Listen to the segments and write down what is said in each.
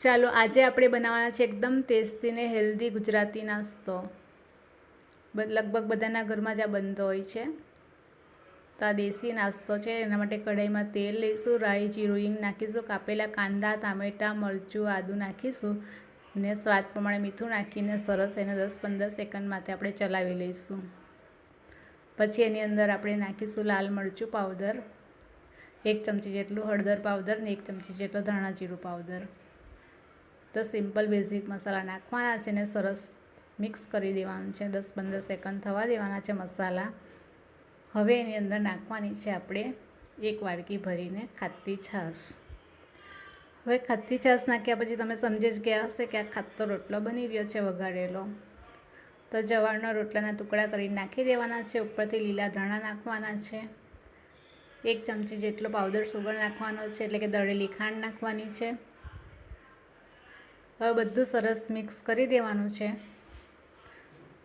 ચાલો આજે આપણે બનાવવાના છે એકદમ ટેસ્ટી ને હેલ્ધી ગુજરાતી નાસ્તો. લગભગ બધાના ઘરમાં જ આ બનતો હોય છે. તો આ દેશી નાસ્તો છે. એના માટે કઢાઈમાં તેલ લઈશું, રાઈ, જીરું, હિંગ નાખીશું, કાપેલા કાંદા, ટામેટાં, મરચું, આદું નાખીશું ને સ્વાદ પ્રમાણે મીઠું નાખીને સરસ એને 10-15 સેકન્ડ માટે આપણે ચલાવી લઈશું. પછી એની અંદર આપણે નાખીશું લાલ મરચું પાવડર, 1 ચમચી જેટલું હળદર પાવડર ને 1 ચમચી જેટલો ધાણા જીરું પાવડર. તો સિમ્પલ બેઝિક મસાલા નાખવાના છે ને સરસ મિક્સ કરી દેવાનું છે. 10-15 સેકન્ડ થવા દેવાના છે મસાલા. હવે એની અંદર નાખવાની છે આપણે 1 વાડકી ભરીને ખાટી છાશ. હવે ખાટી છાશ નાખ્યા પછી તમે સમજી જ ગયા હશે કે આ ખાટો રોટલો બની રહ્યો છે વઘારેલો. તો જવારના રોટલાના ટુકડા કરીને નાખી દેવાના છે. ઉપરથી લીલા ધાણા નાખવાના છે. 1 ચમચી જેટલો પાવડર સુગર નાખવાનો છે, એટલે કે દળેલી ખાંડ નાખવાની છે. હવે બધું સરસ મિક્સ કરી દેવાનું છે.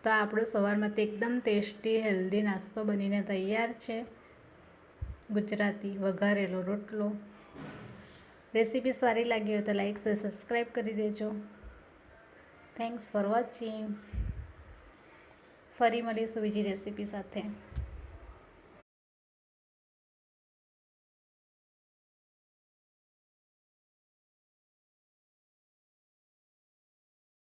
તો આપણો સવારમાંથી એકદમ ટેસ્ટી હેલ્ધી નાસ્તો બનીને તૈયાર છે. ગુજરાતી વઘારેલો રોટલો. રેસીપી સારી લાગી હોય તો લાઈક શેર સબસ્ક્રાઈબ કરી દેજો. Thanks for watching. ફરી મળીશું બીજી રેસીપી સાથે.